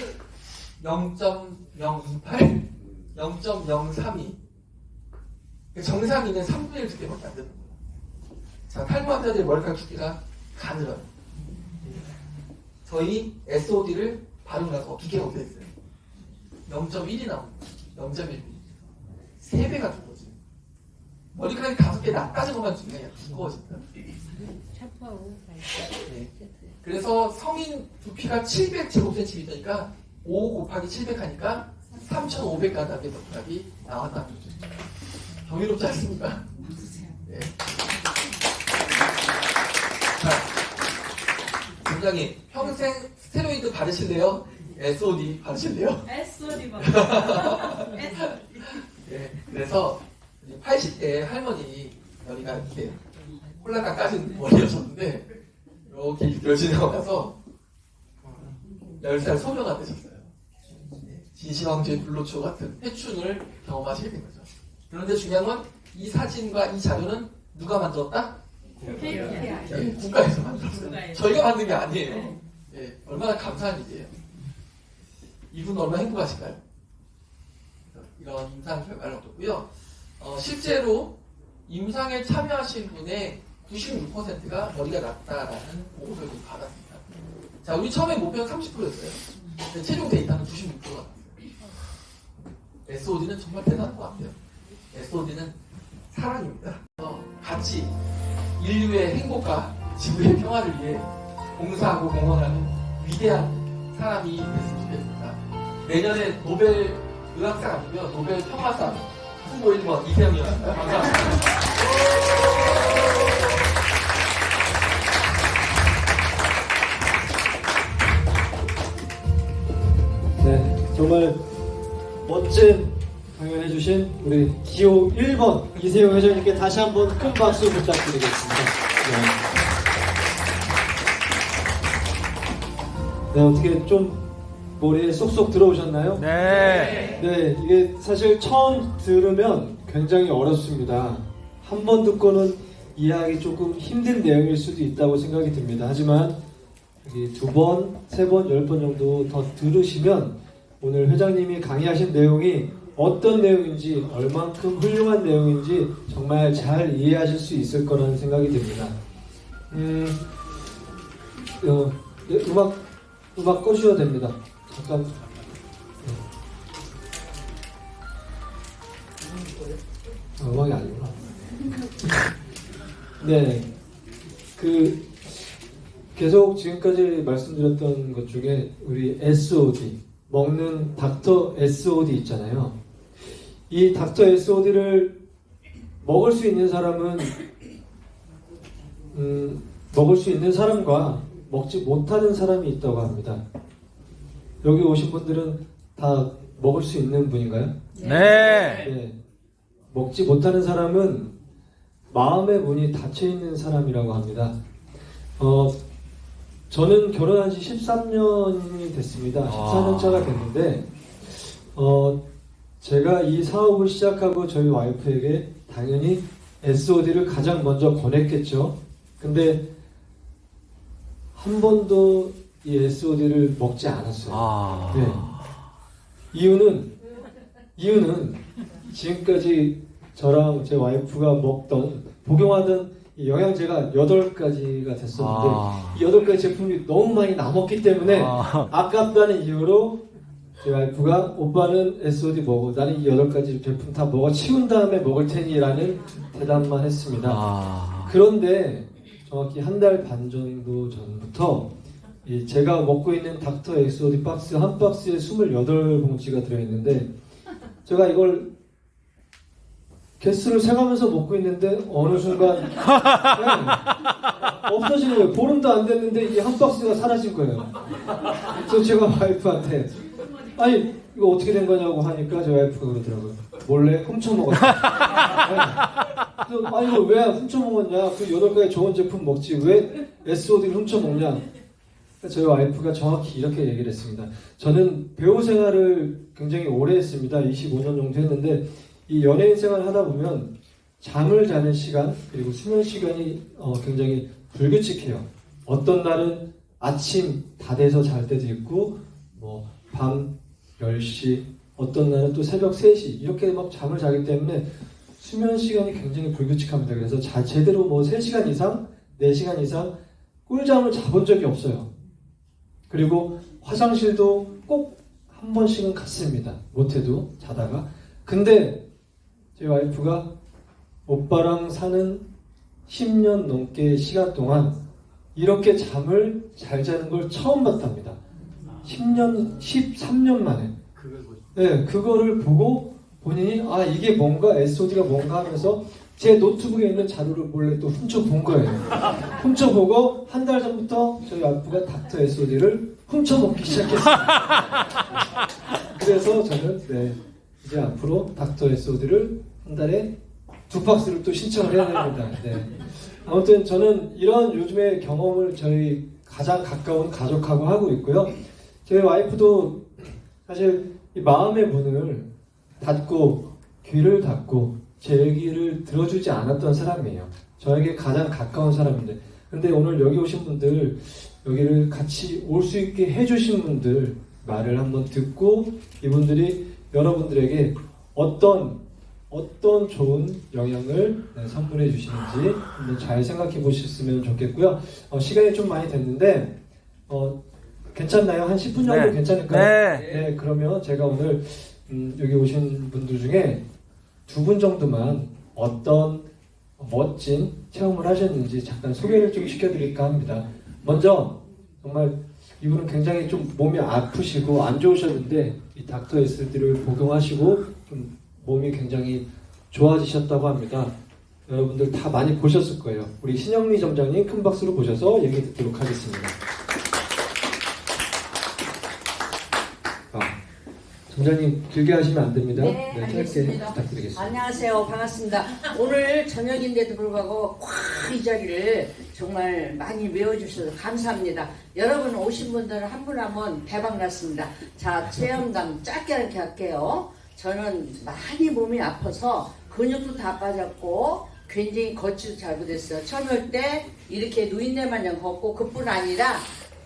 A: 0.028, 0.032. 정상인은 3분의 1 두께밖에 안 되는 거예요. 자, 탈모 환자들의 머리카락 두께가 가늘어요. 저희 SOD를 바르고 나서 두께가 어떻게 됐어요? 0.1이 나옵니다. 0.1mm. 3배가 두꺼워져요. 머리카락이 5개 낮아진 것만 중요해요. 두꺼워진다. 네. 그래서 성인 두피가 700제곱센티미터니까 5 곱하기 700 하니까 3,500가닥의 머리카락이 나왔다는 거죠. 경이롭지 않습니까? 네. 자, 원장님 평생 스테로이드 바르실래요? SOD 바르실래요?
D: SOD 봐.
A: 네, 그래서 80대 할머니 머리가 이렇게 홀라당 까진 머리였었는데 이렇게 이끌어지고 나서 10살 소녀가 되셨어요. 진시황제의 불로초 같은 회춘을 경험하시게 된 거죠. 그런데 중요한 건 이 사진과 이 자료는 누가 만들었다? 네, 국가에서 만들었어요. 저희가 만든 게 아니에요. 네, 얼마나 감사한 일이에요. 이분 얼마나 행복하실까요? 이런 임상 결과를 얻었고요. 실제로 임상에 참여하신 분의 96%가 머리가 낫다라는 보고서를 받았습니다. 자, 우리 처음에 목표는 30%였어요. 근데 최종 데이터는 96%가 나왔어요. SOD는 정말 대단한 것 같아요. SOD는 사랑입니다. 같이 인류의 행복과 지구의 평화를 위해 봉사하고 공헌하는 위대한 사람이 됐으면 좋겠습니다. 내년에 노벨 의학상 아니고요. 노벨 평화상 후보 1번 이태영이었습니다. 감사합니다.
C: 네, 정말 멋진 강연해주신 우리 기호 1번 이세용 회장님께 다시 한번 큰 박수 부탁드리겠습니다. 네, 어떻게 좀 머리에 쏙쏙 들어오셨나요?
B: 네.
C: 네, 이게 사실 처음 들으면 굉장히 어렵습니다. 한 번 듣고는 이해하기 조금 힘든 내용일 수도 있다고 생각이 듭니다. 하지만 여기 2번, 3번, 10번 정도 더 들으시면 오늘 회장님이 강의하신 내용이 어떤 내용인지, 얼만큼 훌륭한 내용인지 정말 잘 이해하실 수 있을 거라는 생각이 듭니다. 네, 음악 꺼주셔도 됩니다. 잠깐. 음악이 아니구나. 네, 계속 지금까지 말씀드렸던 것 중에 우리 SOD, 먹는 닥터 SOD 있잖아요. 이 닥터 SOD를 먹을 수 있는 사람은 먹을 수 있는 사람과 먹지 못하는 사람이 있다고 합니다. 여기 오신 분들은 다 먹을 수 있는 분인가요?
B: 네.
C: 네. 먹지 못하는 사람은 마음의 문이 닫혀 있는 사람이라고 합니다. 저는 결혼한 지 13년이 됐습니다. 14년 차가 됐는데, 제가 이 사업을 시작하고 저희 와이프에게 당연히 SOD를 가장 먼저 권했겠죠. 근데 한 번도 이 SOD를 먹지 않았어요. 네. 이유는 지금까지 저랑 제 와이프가 먹던, 복용하던 이 영양제가 8가지가 됐었는데 이 8가지 제품이 너무 많이 남았기 때문에 아깝다는 이유로 제 와이프가 오빠는 SOD 먹어, 나는 이 8가지 제품 다 먹어 치운 다음에 먹을 테니 라는 대답만 했습니다. 그런데 정확히 한 달 반 정도 전부터 제가 먹고 있는 닥터 SOD 박스 한 박스에 28봉지가 들어있는데, 제가 이걸 개수를 세가면서 먹고 있는데 어느 순간 없어지는 거예요. 보름도 안 됐는데 이 한 박스가 사라진 거예요. 그래서 제가 와이프한테 아니 이거 어떻게 된 거냐고 하니까 제 와이프가 그러더라고요. 몰래 훔쳐 먹었어. 아니 이거 왜 훔쳐 먹었냐? 그 8가지 좋은 제품 먹지 왜 SOD를 훔쳐 먹냐? 저희 와이프가 정확히 이렇게 얘기를 했습니다. 저는 배우 생활을 굉장히 오래 했습니다. 25년 정도 했는데 이 연예인 생활을 하다 보면 잠을 자는 시간 그리고 수면 시간이 굉장히 불규칙해요. 어떤 날은 아침 다 돼서 잘 때도 있고 뭐 밤 10시, 어떤 날은 또 새벽 3시 이렇게 막 잠을 자기 때문에 수면 시간이 굉장히 불규칙합니다. 그래서 제대로 뭐 3시간 이상, 4시간 이상 꿀잠을 자본 적이 없어요. 그리고 화장실도 꼭 한 번씩은 갔습니다. 못해도 자다가. 근데 제 와이프가 오빠랑 사는 10년 넘게 시간 동안 이렇게 잠을 잘 자는 걸 처음 봤답니다. 13년 만에. 네, 그거를 보고 본인이 이게 뭔가 SOD가 뭔가 하면서 제 노트북에 있는 자료를 몰래 또 훔쳐본 거예요. 훔쳐보고 한 달 전부터 저희 와이프가 닥터 SOD를 훔쳐먹기 시작했습니다. 그래서 저는 이제 앞으로 닥터 SOD를 한 달에 2박스를 또 신청을 해야 됩니다. 네. 아무튼 저는 이런 요즘의 경험을 저희 가장 가까운 가족하고 하고 있고요. 저희 와이프도 사실 이 마음의 문을 닫고 귀를 닫고 제 얘기를 들어주지 않았던 사람이에요. 저에게 가장 가까운 사람인데, 근데 오늘 여기 오신 분들, 여기를 같이 올 수 있게 해주신 분들 말을 한번 듣고 이분들이 여러분들에게 어떤 좋은 영향을 선물해 주시는지 한번 잘 생각해 보셨으면 좋겠고요. 시간이 좀 많이 됐는데 괜찮나요? 한 10분 정도 괜찮을까요? 네, 그러면 제가 오늘 여기 오신 분들 중에 2분 정도만 어떤 멋진 체험을 하셨는지 잠깐 소개를 좀 시켜드릴까 합니다. 먼저 정말 이분은 굉장히 좀 몸이 아프시고 안 좋으셨는데 이 닥터 SOD를 복용하시고 좀 몸이 굉장히 좋아지셨다고 합니다. 여러분들 다 많이 보셨을 거예요. 우리 신영미 점장님 큰 박수로 보셔서 얘기 듣도록 하겠습니다. 점장님 길게 하시면 안 됩니다.
D: 네,
C: 짧게
D: 알겠습니다.
C: 부탁드리겠습니다.
D: 안녕하세요. 반갑습니다. 오늘 저녁인데도 불구하고 이 자리를 정말 많이 메워주셔서 감사합니다. 여러분 오신 분들 한 분 한 분 대박 났습니다. 자, 체험담 짧게 이렇게 할게요. 저는 많이 몸이 아파서 근육도 다 빠졌고 굉장히 걷지도 잘 못했어요. 처음 올 때 이렇게 누인네 마냥 걷고 그뿐 아니라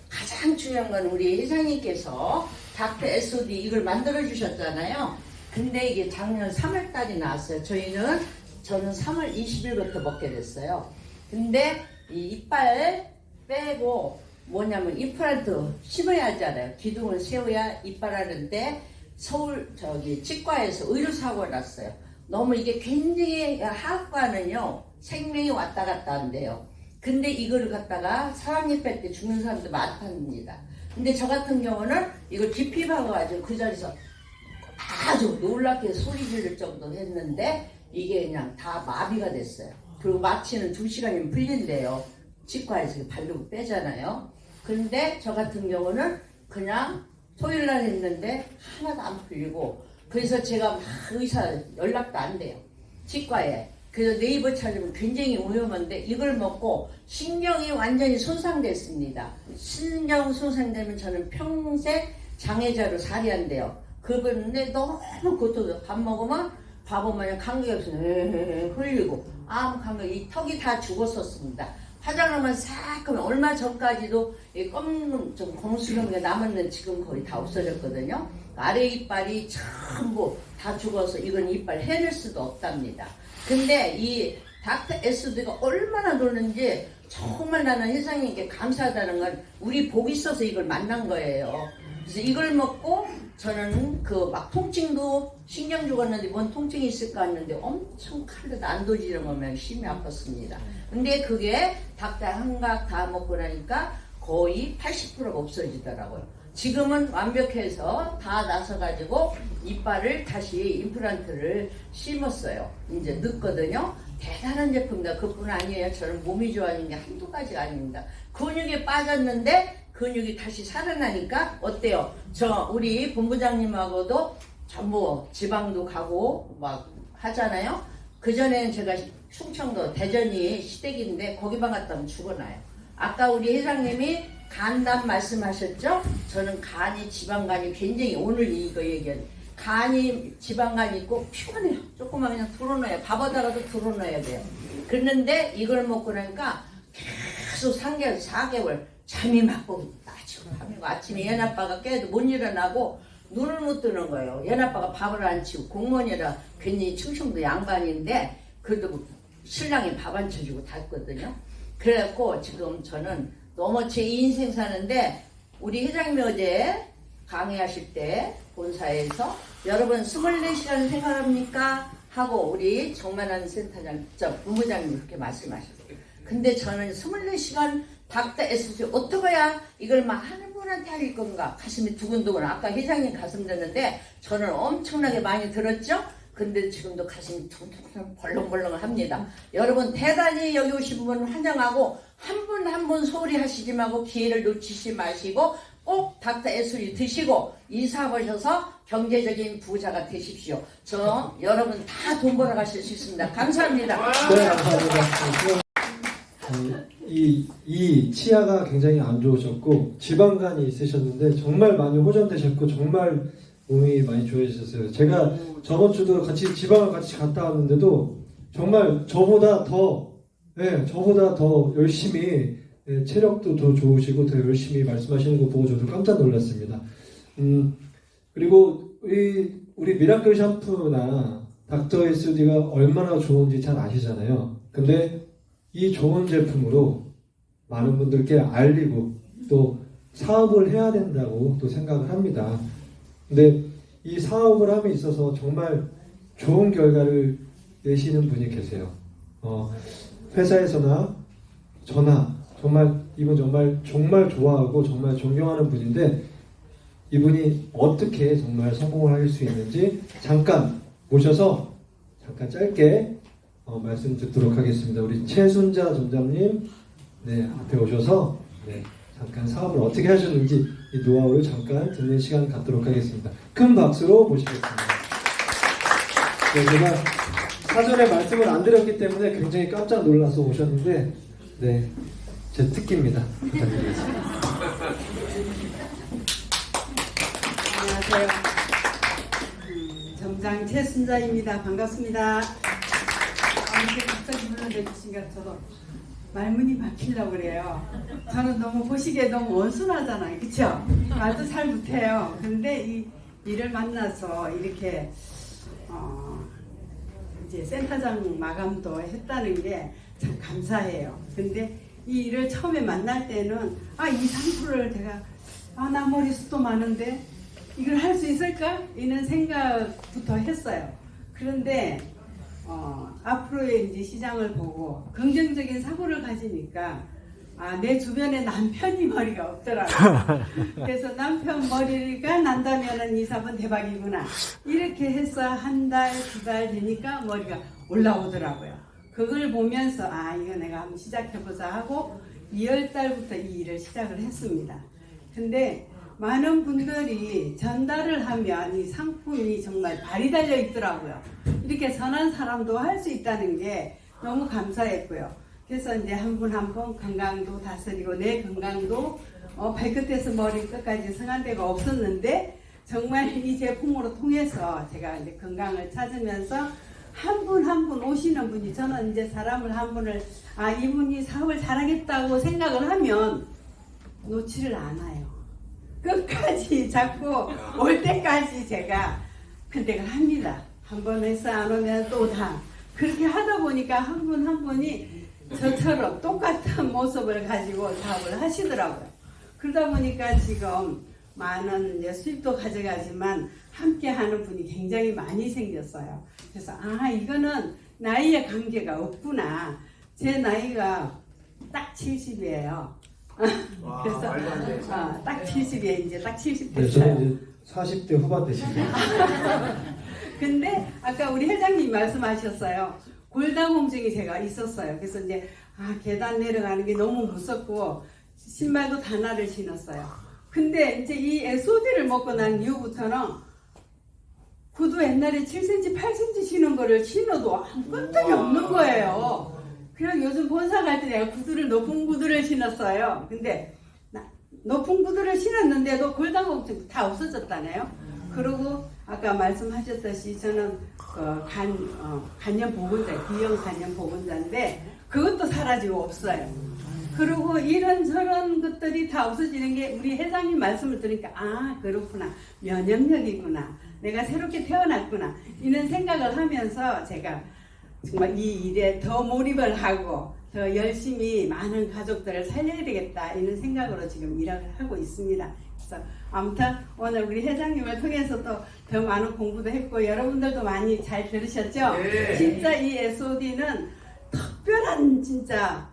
D: 가장 중요한 건 우리 회장님께서 닥터 SOD 이걸 만들어 주셨잖아요. 근데 이게 작년 3월 달이 나왔어요. 저는 3월 20일부터 먹게 됐어요. 근데 이 이빨 빼고 뭐냐면 임플란트 심어야 하잖아요. 기둥을 세워야 이빨 하는데 서울 치과에서 의료사고가 났어요. 너무 이게 굉장히 하악과는요 생명이 왔다 갔다 한대요. 근데 이거를 갖다가 사랑니 뺄 때 죽는 사람도 많답니다. 근데 저 같은 경우는 이걸 깊이 박아가지고 그 자리에서 아주 놀랍게 소리 지를 정도로 했는데 이게 그냥 다 마비가 됐어요. 그리고 마취는 2시간이면 풀린대요. 치과에서 바르고 빼잖아요. 그런데 저 같은 경우는 그냥 토요일날 했는데 하나도 안 풀리고 그래서 제가 막 의사 연락도 안 돼요. 치과에. 그래서 네이버 찾으면 굉장히 위험한데 이걸 먹고 신경이 완전히 손상됐습니다. 신경 손상되면 저는 평생 장애자로 살이한대요. 그런데 너무 고통스러워. 밥 먹으면 감각이 없어서 흘리고 아무 감각, 이 턱이 다 죽었었습니다. 화장하면 싹 하면 얼마 전까지도 좀 검수는 게 남았는데 지금 거의 다 없어졌거든요. 아래 이빨이 전부 다 죽어서 이건 이빨 해낼 수도 없답니다. 근데 이 닥터 SD가 얼마나 노는지 정말 나는 회장님께 감사하다는 건 우리 복 있어서 이걸 만난 거예요. 그래서 이걸 먹고 저는 그 막 통증도 신경 죽었는데 뭔 통증이 있을까 했는데 엄청 칼로 난도질을 하면 심히 아팠습니다. 근데 그게 닥터 한각 다 먹고 나니까 거의 80%가 없어지더라고요. 지금은 완벽해서 다 나서가지고 이빨을 다시 임플란트를 심었어요. 이제 늦거든요. 대단한 제품이다. 그뿐 아니에요. 저는 몸이 좋아지는 게 한두 가지가 아닙니다. 근육이 빠졌는데 근육이 다시 살아나니까 어때요? 우리 본부장님하고도 전부 지방도 가고 막 하잖아요. 그전에는 제가 충청도 대전이 시댁인데 거기만 갔다 오면 죽어나요. 아까 우리 회장님이 간담 말씀하셨죠? 저는 간이 지방간이 굉장히 오늘 이거 얘기한 간이 지방간이 있고 피곤해요. 조금만 그냥 덜어넣어요. 밥에다가도 덜어넣어야 돼요. 그랬는데 이걸 먹고 나니까 계속 3개월 4개월 잠이 막고 아침에 얘나빠가 깨도 못 일어나고 눈을 못 뜨는 거예요. 얘나빠가 밥을 안 치고 공무원이라 괜히 충청도 양반인데 그래도 신랑이 밥 안 쳐주고 잤거든요. 그래갖고 지금 저는 너무 제 인생 사는데 우리 회장님이 어제 강의하실 때 본사에서 여러분 24시간 생활합니까? 하고 우리 정만한 센터장, 본부장님이 그렇게 말씀하셨어요. 근데 저는 24시간 닥터 SC 어떻게 해야 이걸 막 하는 분한테 할 건가? 가슴이 두근두근. 아까 회장님 가슴 듣는데 저는 엄청나게 많이 들었죠? 근데 지금도 가슴이 퉁퉁퉁 벌렁벌렁 합니다. 여러분 대단히 여기 오신 분 환영하고 한 분 한 분 소홀히 하시지 말고 기회를 놓치지 마시고 꼭 닥터 SC 드시고 이사하셔서 경제적인 부자가 되십시오. 여러분 다 돈 벌어가실 수 있습니다. 감사합니다.
C: 네, 감사합니다. 이 치아가 굉장히 안 좋으셨고 지방간이 있으셨는데 정말 많이 호전되셨고 정말 몸이 많이 좋아지셨어요. 제가 저번 주도 같이 지방을 같이 갔다 왔는데도 정말 저보다 더 열심히 체력도 더 좋으시고 더 열심히 말씀하시는 거 보고 저도 깜짝 놀랐습니다. 그리고 우리 미라클 샴푸나 닥터 SD가 얼마나 좋은지 잘 아시잖아요. 근데 이 좋은 제품으로 많은 분들께 알리고 또 사업을 해야 된다고 또 생각을 합니다. 근데 이 사업을 함에 있어서 정말 좋은 결과를 내시는 분이 계세요. 회사에서나 저나 이분 정말 좋아하고 정말 존경하는 분인데 이분이 어떻게 정말 성공을 할 수 있는지 잠깐 모셔서 잠깐 짧게 말씀 듣도록 하겠습니다. 우리 최순자 점장님 앞에 오셔서 잠깐 사업을 어떻게 하셨는지 이 노하우를 잠깐 듣는 시간 갖도록 하겠습니다. 큰 박수로 모시겠습니다. 제가 사전에 말씀을 안 드렸기 때문에 굉장히 깜짝 놀라서 오셨는데 제 특기입니다. 부탁드리겠습니다.
E: 안녕하세요. 점장 최순자입니다. 반갑습니다. 이렇게 갑자기 불러내주시니까 저도 말문이 막히려고 그래요. 저는 너무 보시기에 너무 원순하잖아요. 그쵸? 말도 잘 못해요. 근데 이 일을 만나서 이렇게 이제 센터장 마감도 했다는 게 참 감사해요. 근데 이 일을 처음에 만날 때는 이 상품을 제가 나 머리숱도 많은데 이걸 할 수 있을까? 이런 생각부터 했어요. 그런데 앞으로의 이제 시장을 보고 긍정적인 사고를 가지니까 내 주변에 남편이 머리가 없더라고요. 그래서 남편 머리가 난다면은 이 사업은 대박이구나. 이렇게 해서 한 달, 두 달 되니까 머리가 올라오더라고요. 그걸 보면서 이거 내가 한번 시작해보자 하고 2월 달부터 이 일을 시작을 했습니다. 근데 많은 분들이 전달을 하면 이 상품이 정말 발이 달려 있더라고요. 이렇게 선한 사람도 할 수 있다는 게 너무 감사했고요. 그래서 이제 한 분 한 분 건강도 다스리고 내 건강도 발끝에서 머리끝까지 성한 데가 없었는데 정말 이 제품으로 통해서 제가 이제 건강을 찾으면서 한 분 한 분 오시는 분이 저는 이제 사람을 한 분을 이분이 사업을 잘하겠다고 생각을 하면 놓지를 않아요. 끝까지 자꾸 올 때까지 제가 컨택을 합니다. 한 번 해서 안 오면 또 다 그렇게 하다 보니까 한 분 한 분이 저처럼 똑같은 모습을 가지고 사업을 하시더라고요. 그러다 보니까 지금 많은 이제 수입도 가져가지만 함께 하는 분이 굉장히 많이 생겼어요. 그래서 이거는 나이에 관계가 없구나. 제 나이가 딱 70이에요. 그래서 딱 70에 이제 딱 70
C: 네,
E: 됐어요.
C: 저는 이제 40대 후반 되십니다.
E: 근데 아까 우리 회장님 말씀하셨어요. 골다공증이 제가 있었어요. 그래서 이제 계단 내려가는 게 너무 무섭고 신발도 단화를 신었어요. 근데 이제 이 SOD를 먹고 난 이후부터는 구두 옛날에 7cm, 8cm 신은 거를 신어도 아무것도 없는 거예요. 그냥 요즘 본사 갈 때 내가 높은 구두를 신었어요. 근데 높은 구두를 신었는데도 골다공증 다 없어졌다네요. 그리고 아까 말씀하셨듯이 저는 간염 보건자, B형 간염 보건자인데 그것도 사라지고 없어요. 그리고 이런저런 것들이 다 없어지는 게 우리 회장님 말씀을 들으니까 그렇구나. 면역력이구나. 내가 새롭게 태어났구나. 이런 생각을 하면서 제가 정말 이 일에 더 몰입을 하고 더 열심히 많은 가족들을 살려야 되겠다 이런 생각으로 지금 일을 하고 있습니다. 그래서 아무튼 오늘 우리 회장님을 통해서 또 더 많은 공부도 했고 여러분들도 많이 잘 들으셨죠?
A: 네.
E: 진짜 이 SOD는 특별한 진짜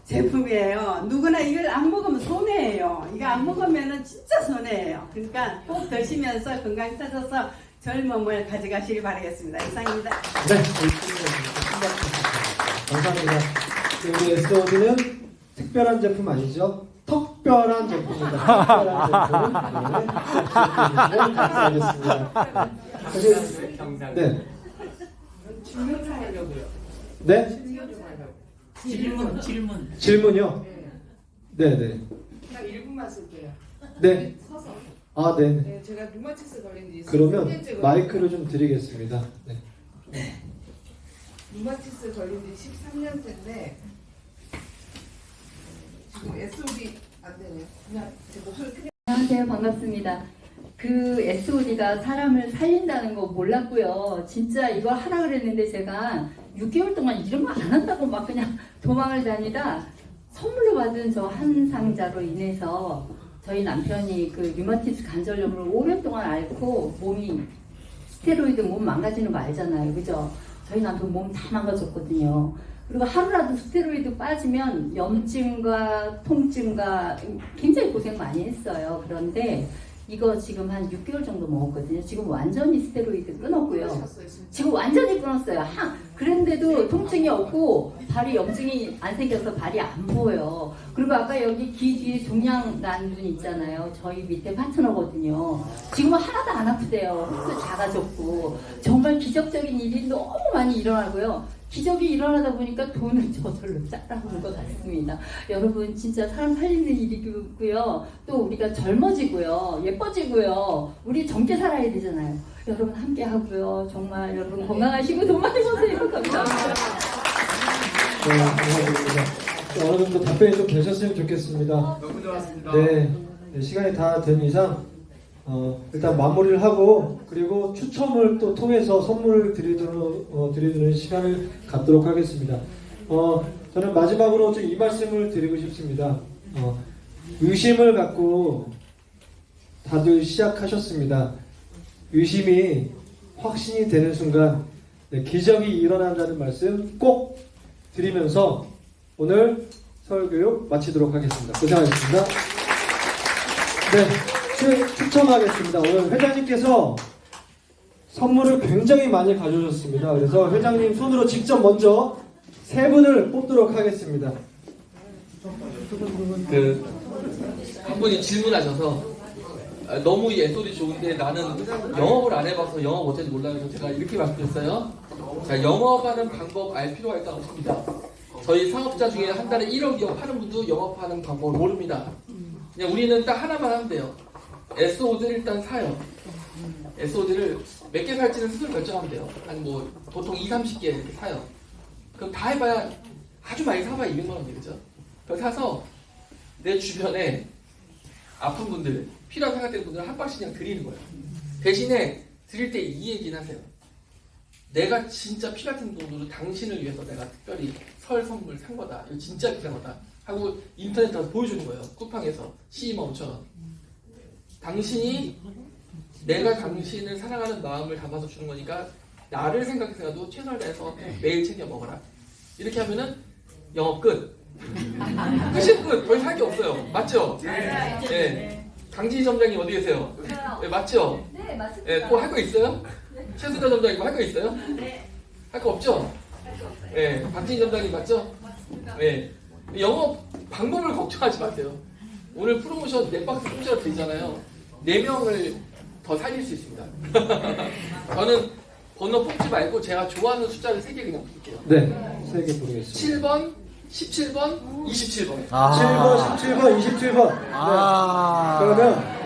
E: 제품이에요. 누구나 이걸 안 먹으면 손해예요. 이거 안 먹으면 진짜 손해예요. 그러니까 꼭 드시면서 건강 찾아서 젊음을 가져가시기 바라겠습니다. 이상입니다.
C: 네, 감사합니다. 우리 SOD는 특별한 제품 아니죠? 특별한 제품입니다. 특별한 제품. 감사하겠습니다. 네.
A: 질문 좀 하려고요.
C: 네?
B: 질문.
C: 질문요? 네, 네.
F: 딱 1분만 쓸게요.
C: 네.
F: 서서.
C: 네.
F: 네, 제가 류마티스 걸린 지
C: 그러면
F: 13년째
C: 마이크를 좀 드리겠습니다. 네.
F: 류마티스 걸린 지 13년째인데 지금 SOD 안 되네요. 그냥 제 목소리 크게.
G: 안녕하세요. 반갑습니다. 그 SOD가 사람을 살린다는 거 몰랐고요. 진짜 이거 하라 그랬는데 제가 6개월 동안 이런 거 안 한다고 막 그냥 도망을 다니다 선물로 받은 저 한 상자로 인해서 저희 남편이 그 류마티스 관절염을 오랫동안 앓고 몸이 스테로이드 몸 망가지는 거 알잖아요. 그죠? 저희 남편 몸 다 망가졌거든요. 그리고 하루라도 스테로이드 빠지면 염증과 통증과 굉장히 고생 많이 했어요. 그런데 이거 지금 한 6개월 정도 먹었거든요. 지금 완전히 스테로이드 끊었고요.
F: 하셨어요, 진짜.
G: 지금 완전히 끊었어요. 그런데도 통증이 없고 발이 염증이 안 생겨서 발이 안 보여. 그리고 아까 여기 귀 뒤에 종양 난 분 있잖아요. 저희 밑에 파트너거든요. 지금은 하나도 안 아프대요. 흡수 작아졌고 정말 기적적인 일이 너무 많이 일어나고요. 기적이 일어나다 보니까 돈은 저절로 따라오는 것 같습니다. 여러분 진짜 사람 살리는 일이고요. 또 우리가 젊어지고요. 예뻐지고요. 우리 젊게 살아야 되잖아요. 여러분 함께 하고요. 정말 여러분 건강하시고 돈 많이 버세요. 감사합니다.
C: 네, 감사드립니다. 어느 정도 답변이 좀 되셨으면 좋겠습니다.
A: 너무 좋았습니다.
C: 네, 시간이 다 된 이상 일단 마무리를 하고 그리고 추첨을 또 통해서 선물을 드리는 시간을 갖도록 하겠습니다. 저는 마지막으로 좀 이 말씀을 드리고 싶습니다. 의심을 갖고 다들 시작하셨습니다. 의심이 확신이 되는 순간 기적이 일어난다는 말씀 꼭 드리면서 오늘 서울교육 마치도록 하겠습니다. 고생하셨습니다. 네, 추첨하겠습니다. 오늘 회장님께서 선물을 굉장히 많이 가져오셨습니다. 그래서 회장님 손으로 직접 먼저 3분을 뽑도록 하겠습니다.
A: 한 분이 질문하셔서 너무 이 SOD 좋은데 나는 영업을 안 해봐서 영업 어떻게 몰라요. 그래서 제가 이렇게 말씀드렸어요. 자, 영업하는 방법 알 필요가 있다고 싶습니다. 저희 사업자 중에 한 달에 1억 영업하는 분도 영업하는 방법을 모릅니다. 그냥 우리는 딱 하나만 하면 돼요. SOD를 일단 사요. SOD를 몇 개 살지는 스스로 결정하면 돼요. 한 뭐 보통 2, 30개 이렇게 사요. 그럼 다 해봐야 아주 많이 사봐야 200만 원 되겠죠. 그걸 사서 내 주변에 아픈 분들, 필요한 생각되는 분들은 한 박씩 그냥 드리는 거예요. 대신에 드릴 때 이 얘기는 하세요. 내가 진짜 피 같은 돈으로 당신을 위해서 내가 특별히 설 선물 산 거다. 이거 진짜 비싼 거다. 하고 인터넷에 가서 보여주는 거예요. 쿠팡에서 12만 5천 원. 당신이 내가 당신을 사랑하는 마음을 담아서 주는 거니까 나를 생각해서라도 최선을 다해서 매일 챙겨 먹어라. 이렇게 하면은 영업 끝. 끝이 끝. 더 이상 할 게 없어요. 맞죠? 네. 강진희 점장님 어디 계세요? 네, 맞죠?
G: 네, 맞습니다.
A: 네, 또 할 거 있어요? 최수다 점장님 할 거 있어요?
G: 네.
A: 할 거 없죠? 네, 박진희 점장님 맞죠? 네. 영업 방법을 걱정하지 마세요. 오늘 프로모션 넷박스 공짜로 드리잖아요. 4명을 더 살릴 수 있습니다. 저는 번호 뽑지 말고 제가 좋아하는 숫자를 3개 그냥 볼게요.
C: 네, 3개 부르겠습니다.
A: 7번, 17번, 27번.
C: 7번, 17번, 27번. 네. 그러면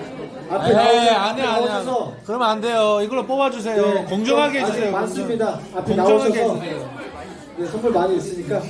C: 앞에 나오셔서
B: 그러면 안 돼요. 이걸로 뽑아주세요.
C: 네,
B: 공정하게
C: 아직
B: 해주세요.
C: 많습니다. 앞에
B: 공정하게
C: 나오셔서
B: 해주세요.
C: 네, 선물 많이 있으니까